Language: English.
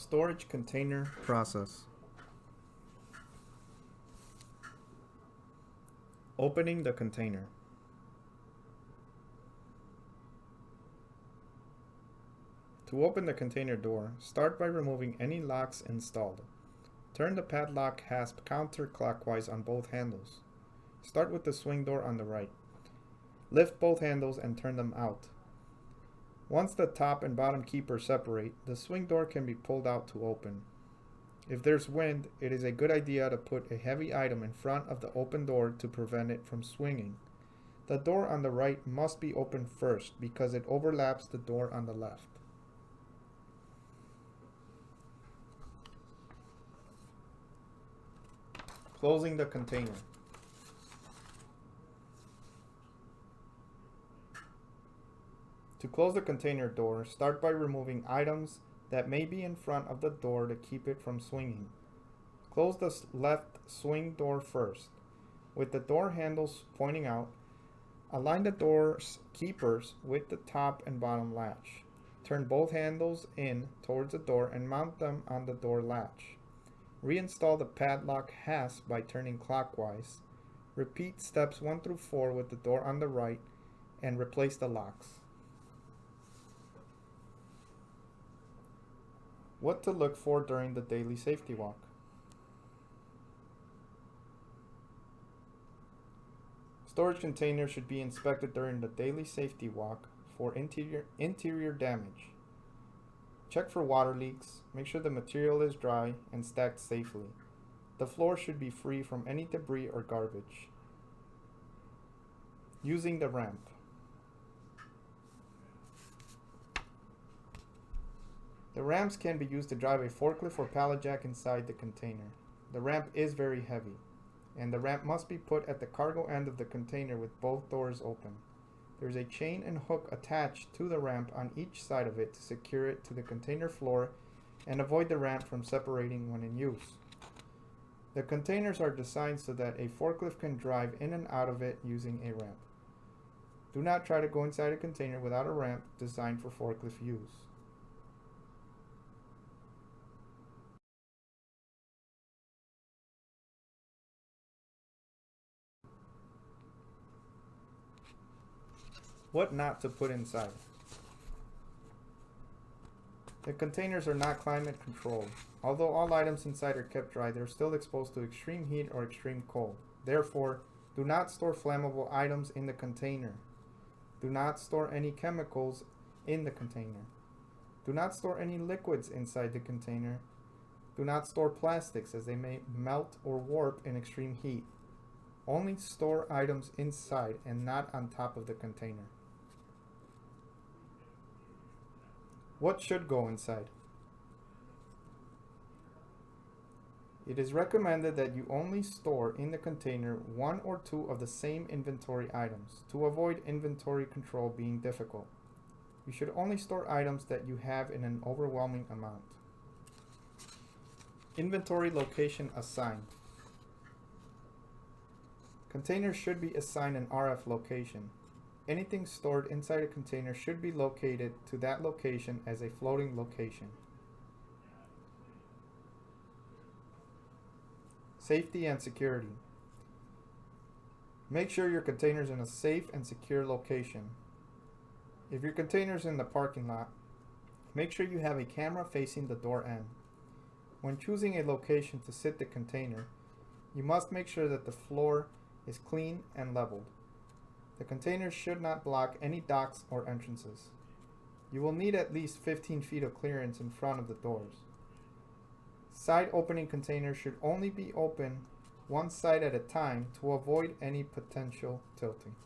Storage container process. Opening the container. To open the container door, start by removing any locks installed. Turn the padlock hasp counterclockwise on both handles. Start with the swing door on the right. Lift both handles and turn them out. Once the top and bottom keepers separate, the swing door can be pulled out to open. If there's wind, it is a good idea to put a heavy item in front of the open door to prevent it from swinging. The door on the right must be opened first because it overlaps the door on the left. Closing the container. To close the container door, start by removing items that may be in front of the door to keep it from swinging. Close the left swing door first. With the door handles pointing out, align the door's keepers with the top and bottom latch. Turn both handles in towards the door and mount them on the door latch. Reinstall the padlock hasp by turning clockwise. Repeat steps 1 through 4 with the door on the right and replace the locks. What to look for during the daily safety walk. Storage containers should be inspected during the daily safety walk for interior damage. Check for water leaks, make sure the material is dry and stacked safely. The floor should be free from any debris or garbage. Using the ramp. The ramps can be used to drive a forklift or pallet jack inside the container. The ramp is very heavy, and the ramp must be put at the cargo end of the container with both doors open. There is a chain and hook attached to the ramp on each side of it to secure it to the container floor and avoid the ramp from separating when in use. The containers are designed so that a forklift can drive in and out of it using a ramp. Do not try to go inside a container without a ramp designed for forklift use. What not to put inside. The containers are not climate controlled. Although all items inside are kept dry, they are still exposed to extreme heat or extreme cold. Therefore, do not store flammable items in the container. Do not store any chemicals in the container. Do not store any liquids inside the container. Do not store plastics as they may melt or warp in extreme heat. Only store items inside and not on top of the container. What should go inside? It is recommended that you only store in the container 1 or 2 of the same inventory items to avoid inventory control being difficult. You should only store items that you have in an overwhelming amount. Inventory location assigned. Containers should be assigned an RF location. Anything stored inside a container should be located to that location as a floating location. Safety and security. Make sure your container is in a safe and secure location. If your container is in the parking lot, make sure you have a camera facing the door end. When choosing a location to sit the container, you must make sure that the floor is clean and leveled. The container should not block any docks or entrances. You will need at least 15 feet of clearance in front of the doors. Side opening containers should only be open one side at a time to avoid any potential tilting.